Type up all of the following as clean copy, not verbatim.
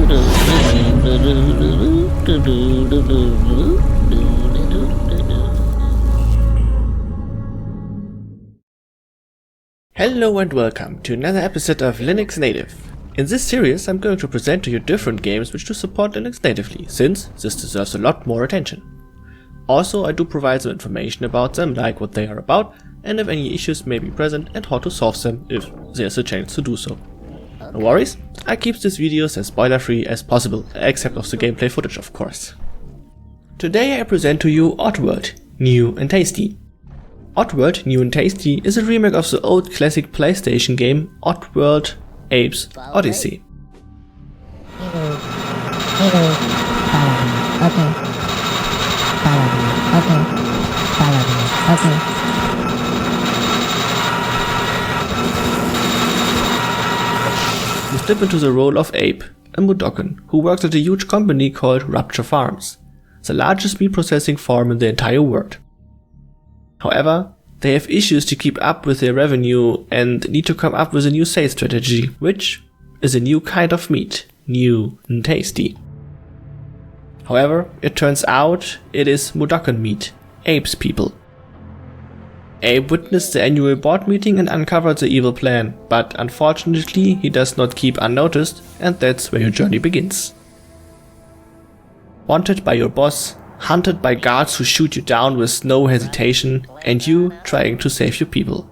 Hello and welcome to another episode of Linux Native. In this series I'm going to present to you different games which do support Linux natively, since this deserves a lot more attention. Also I do provide some information about them, like what they are about, and if any issues may be present and how to solve them if there's a chance to do so. No worries, I keep these videos as spoiler free as possible, except of the gameplay footage of course. Today I present to you Oddworld, New and Tasty. Oddworld, New and Tasty is a remake of the old classic PlayStation game Oddworld Abe's Odyssey. You step into the role of Abe, a Mudokon, who works at a huge company called Rapture Farms, the largest meat processing farm in the entire world. However, they have issues to keep up with their revenue and need to come up with a new sales strategy, which is a new kind of meat, new and tasty. However, it turns out it is Mudokon meat, Abe's people. Abe witnessed the annual board meeting and uncovered the evil plan, but unfortunately he does not keep unnoticed, and that's where your journey begins. Wanted by your boss, hunted by guards who shoot you down with no hesitation, and you trying to save your people.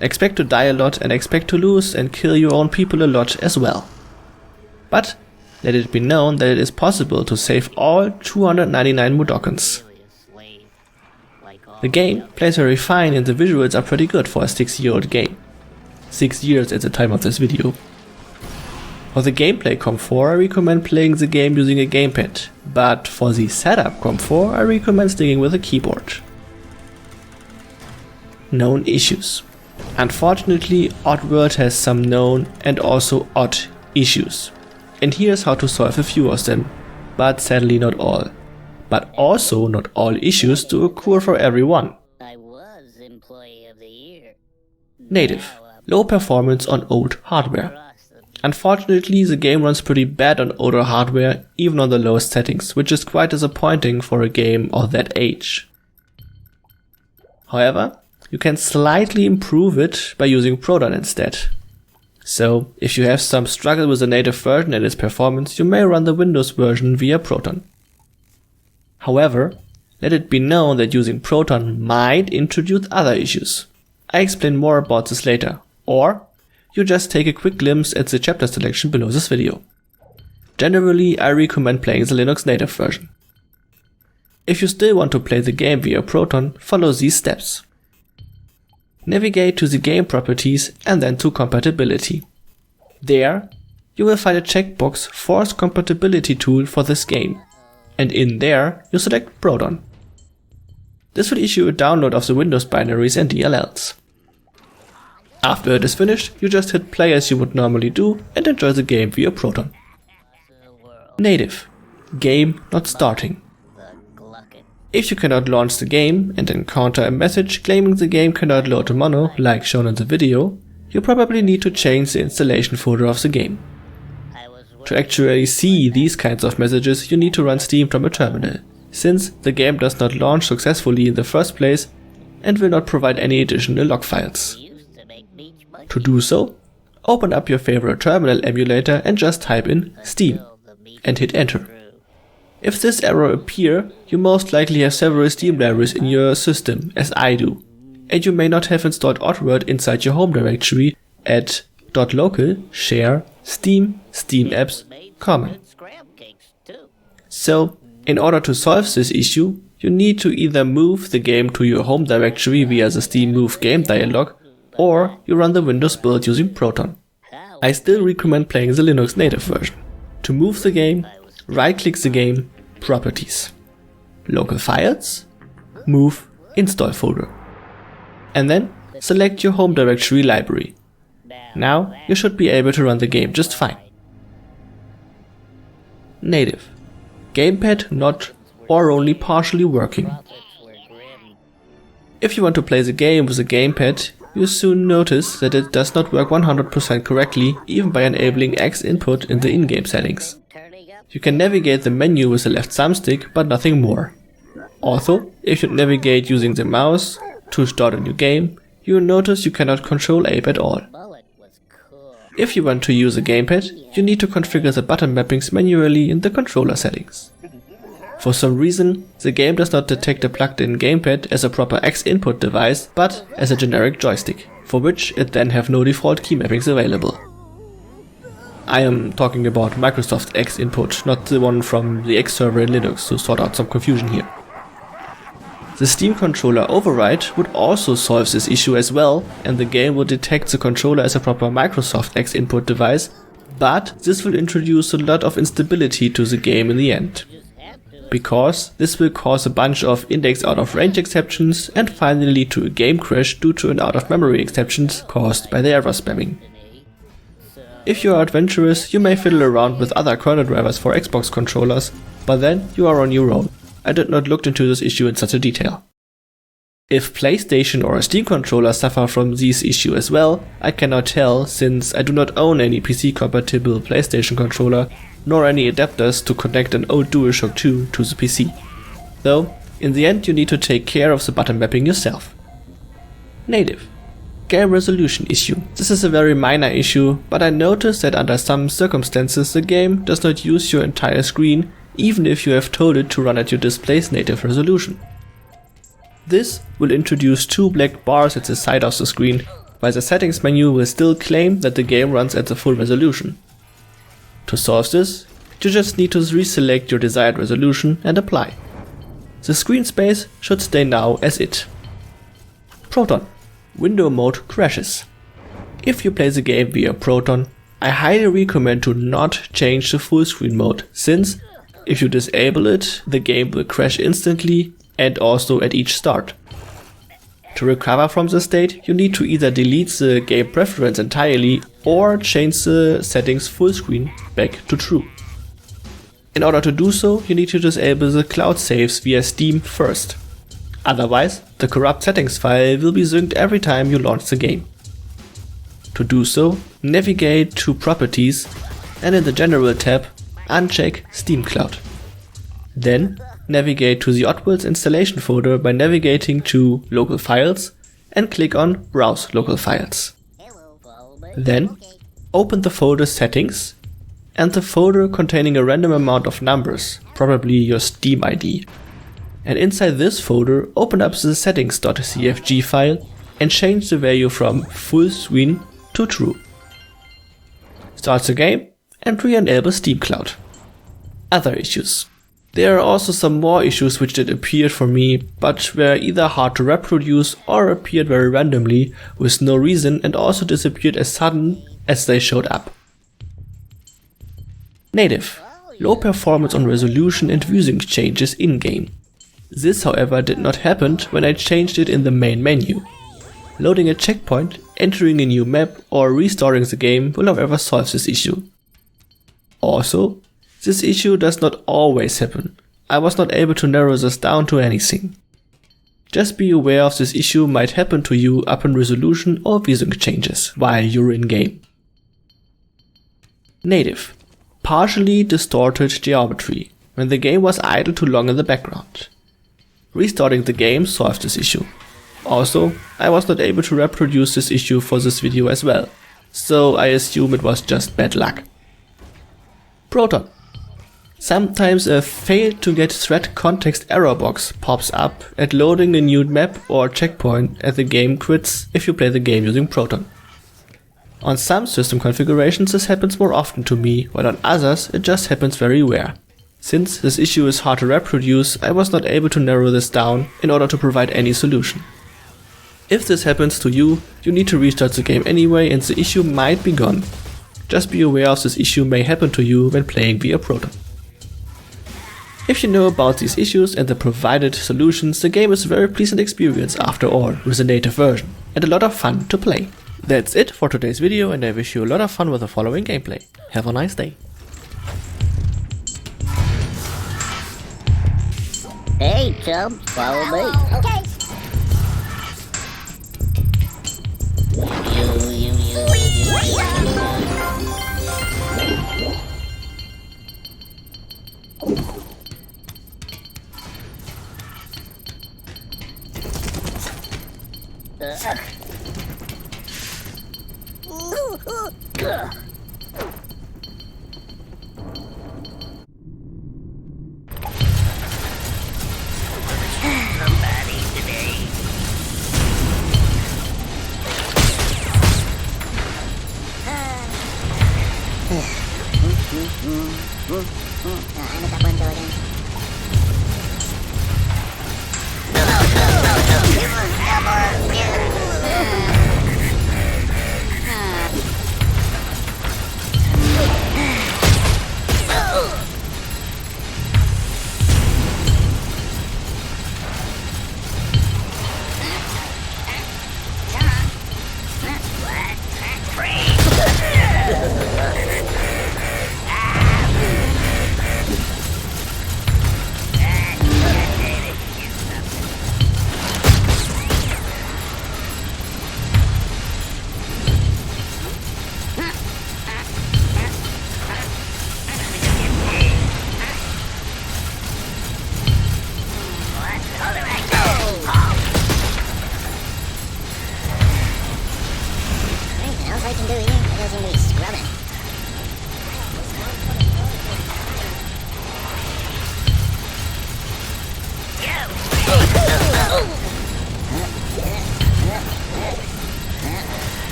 Expect to die a lot and expect to lose and kill your own people a lot as well. But let it be known that it is possible to save all 299 Mudokons. The game plays very fine and the visuals are pretty good for a 6-year-old game. 6 years at the time of this video. For the gameplay comfort I recommend playing the game using a gamepad, but for the setup comfort I recommend sticking with a keyboard. Known issues. Unfortunately, Oddworld has some known and also odd issues. And here's how to solve a few of them, but sadly not all. But also not all issues do occur for everyone. I was Employee of the Year. Native. Low performance on old hardware. Unfortunately, the game runs pretty bad on older hardware, even on the lowest settings, which is quite disappointing for a game of that age. However, you can slightly improve it by using Proton instead. So, if you have some struggle with the native version and its performance, you may run the Windows version via Proton. However, let it be known that using Proton might introduce other issues. I explain more about this later, or you just take a quick glimpse at the chapter selection below this video. Generally, I recommend playing the Linux native version. If you still want to play the game via Proton, follow these steps. Navigate to the game properties and then to compatibility. There, you will find a checkbox Force Compatibility Tool for this game, and in there you select Proton. This will issue a download of the Windows binaries and DLLs. After it is finished, you just hit play as you would normally do and enjoy the game via Proton. Native. Game not starting. If you cannot launch the game and encounter a message claiming the game cannot load to mono, like shown in the video, you probably need to change the installation folder of the game. To actually see these kinds of messages, you need to run Steam from a terminal, since the game does not launch successfully in the first place and will not provide any additional log files. To do so, open up your favorite terminal emulator and just type in Steam and hit enter. If this error appears, you most likely have several Steam libraries in your system, as I do, and you may not have installed Oddworld inside your home directory at .local, share, Steam, Steam apps, common. So, in order to solve this issue, you need to either move the game to your home directory via the Steam Move Game dialog, or you run the Windows build using Proton. I still recommend playing the Linux native version. To move the game, right-click the game, Properties, Local Files, Move, Install Folder, and then select your home directory library. Now you should be able to run the game just fine. Native. Gamepad not or only partially working. If you want to play the game with a gamepad, you soon notice that it does not work 100% correctly, even by enabling X input in the in-game settings. You can navigate the menu with the left thumbstick, but nothing more. Also, if you navigate using the mouse to start a new game, you will notice you cannot control ape at all. Bullet was cool. If you want to use a gamepad, you need to configure the button mappings manually in the controller settings. For some reason, the game does not detect a plugged-in gamepad as a proper X input device, but as a generic joystick, for which it then have no default key mappings available. I am talking about Microsoft X input, not the one from the X server in Linux, to sort out some confusion here. The Steam controller override would also solve this issue as well, and the game would detect the controller as a proper Microsoft X input device, but this will introduce a lot of instability to the game in the end. Because this will cause a bunch of index out of range exceptions and finally lead to a game crash due to an out of memory exceptions caused by the error spamming. If you are adventurous, you may fiddle around with other kernel drivers for Xbox controllers, but then you are on your own. I did not look into this issue in such a detail. If PlayStation or a Steam controller suffer from this issue as well, I cannot tell since I do not own any PC compatible PlayStation controller nor any adapters to connect an old DualShock 2 to the PC. Though, in the end you need to take care of the button mapping yourself. Native. Game resolution issue. This is a very minor issue, but I noticed that under some circumstances the game does not use your entire screen even if you have told it to run at your display's native resolution. This will introduce two black bars at the side of the screen, while the settings menu will still claim that the game runs at the full resolution. To solve this, you just need to reselect your desired resolution and apply. The screen space should stay now as it. Proton. Window mode crashes. If you play the game via Proton, I highly recommend to not change the full screen mode, since if you disable it, the game will crash instantly and also at each start. To recover from the state, you need to either delete the game preference entirely or change the settings full screen back to true. In order to do so, you need to disable the cloud saves via Steam first. Otherwise, the corrupt settings file will be synced every time you launch the game. To do so, navigate to Properties and in the General tab, uncheck Steam Cloud. Then, navigate to the Oddworld installation folder by navigating to Local Files and click on Browse Local Files. Then, open the folder Settings and the folder containing a random amount of numbers, probably your Steam ID. And inside this folder, open up the settings.cfg file and change the value from full screen to true. Start the game and re-enable Steam Cloud. Other issues. There are also some more issues which did appear for me, but were either hard to reproduce or appeared very randomly with no reason and also disappeared as sudden as they showed up. Native. Low performance on resolution and VSync changes in-game. This, however, did not happen when I changed it in the main menu. Loading a checkpoint, entering a new map or restarting the game will however solve this issue. Also, this issue does not always happen. I was not able to narrow this down to anything. Just be aware of this issue might happen to you upon resolution or VSync changes while you're in game. Native. Partially distorted geometry when the game was idle too long in the background. Restarting the game solved this issue. Also, I was not able to reproduce this issue for this video as well, so I assume it was just bad luck. Proton. Sometimes a failed to get thread context error box pops up at loading a new map or checkpoint and the game quits if you play the game using Proton. On some system configurations this happens more often to me, while on others it just happens very rare. Since this issue is hard to reproduce, I was not able to narrow this down in order to provide any solution. If this happens to you, you need to restart the game anyway and the issue might be gone. Just be aware of this issue may happen to you when playing via Proton. If you know about these issues and the provided solutions, the game is a very pleasant experience after all with a native version, and a lot of fun to play. That's it for today's video and I wish you a lot of fun with the following gameplay. Have a nice day. Hey, chum, follow me. Okay. I'm at that window again.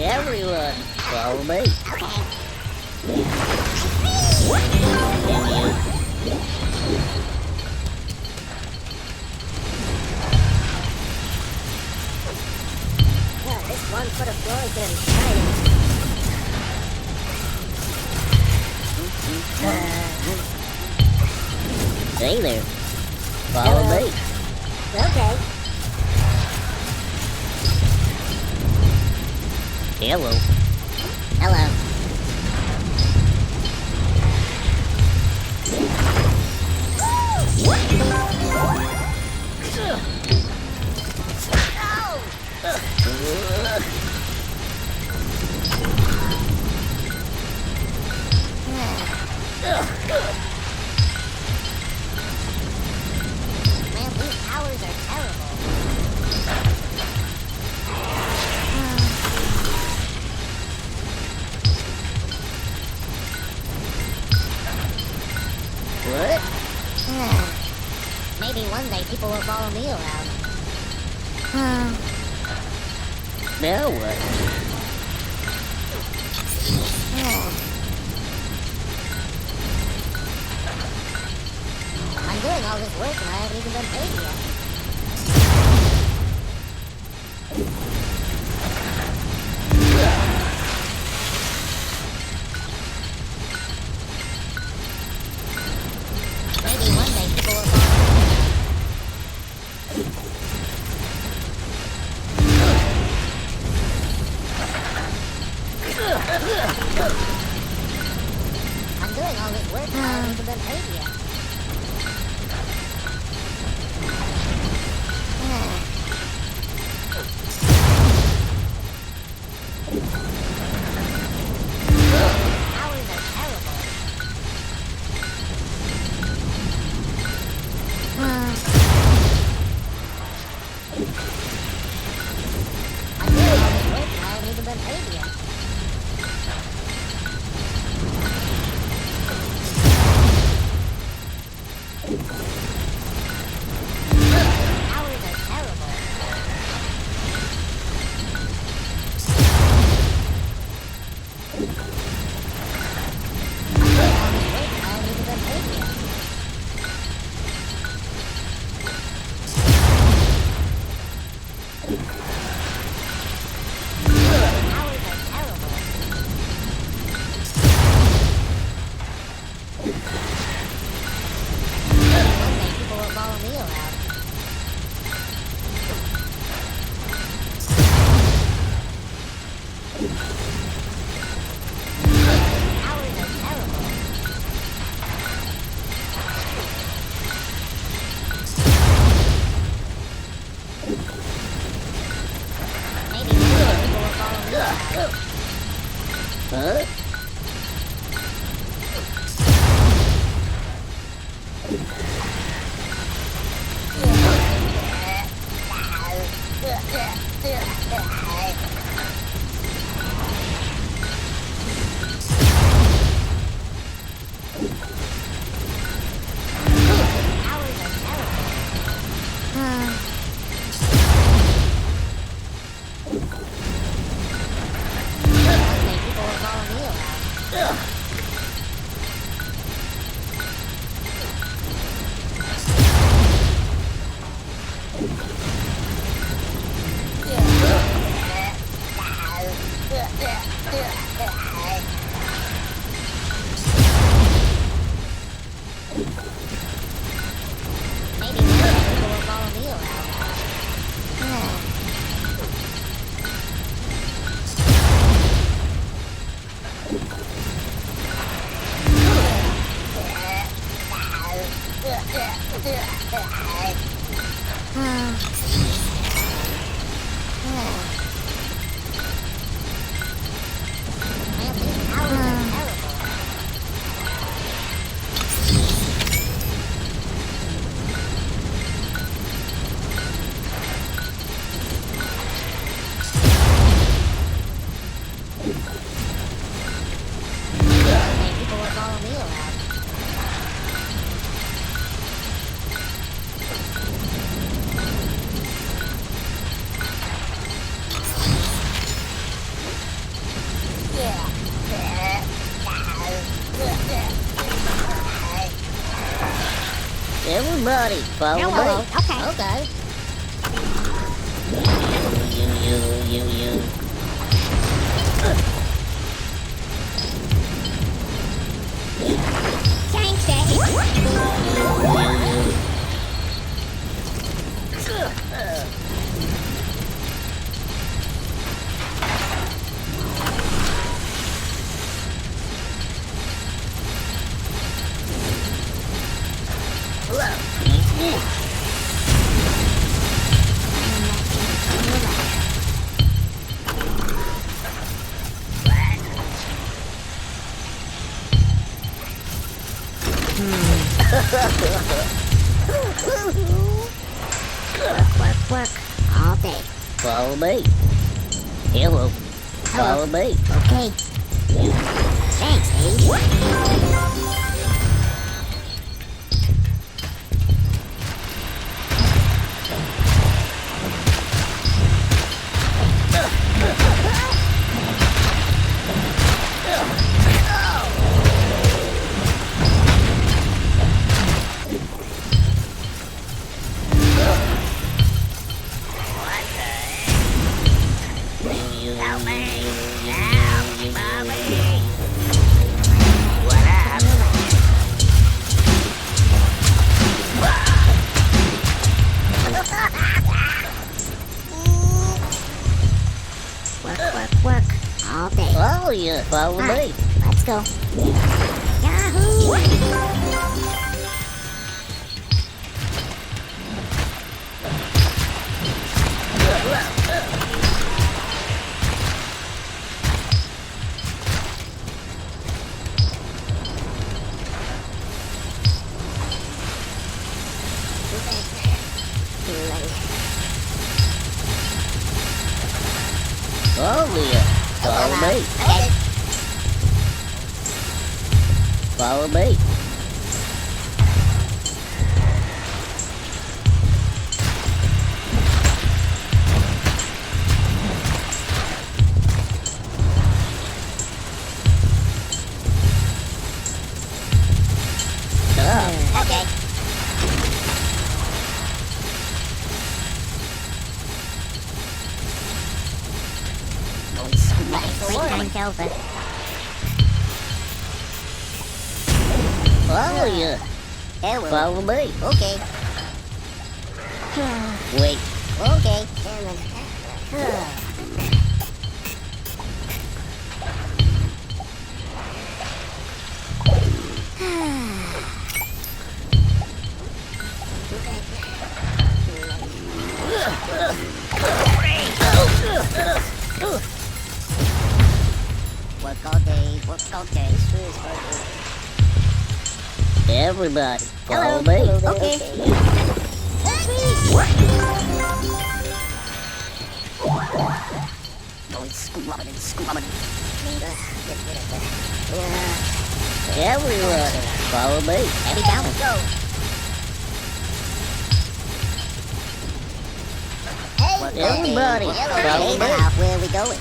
Everyone, follow me. This 1 foot of floor is gonna be shiny. Hey there. Follow me. Okay. Hello. Hello. Man, these towers are terrible. What? Maybe one day people will follow me around. Now what? I'm doing all this work and I haven't even been paid yet. Maybe one day people will follow me. I'm doing all this work and I haven't even been paid yet. Hours are terrible. I'm doing all this work and I haven't even been paid yet. Everybody, follow me. Okay. You. Thanks, Work all day. Follow me. Hello. Follow me. Okay. Thanks, Abe. Work all day. Oh, yeah. Follow me. Let's go. Yahoo! Oh, yeah. Follow me. Okay. Follow me. Alpha. Follow you. Follow me. Okay. Wait. Okay. Work all day. Everybody, follow Hello. me. Okay. Going scrubbing and scrubbing. Everyone, follow me. Heavy down. Go. Hey, Everybody, follow me. now, where are we going?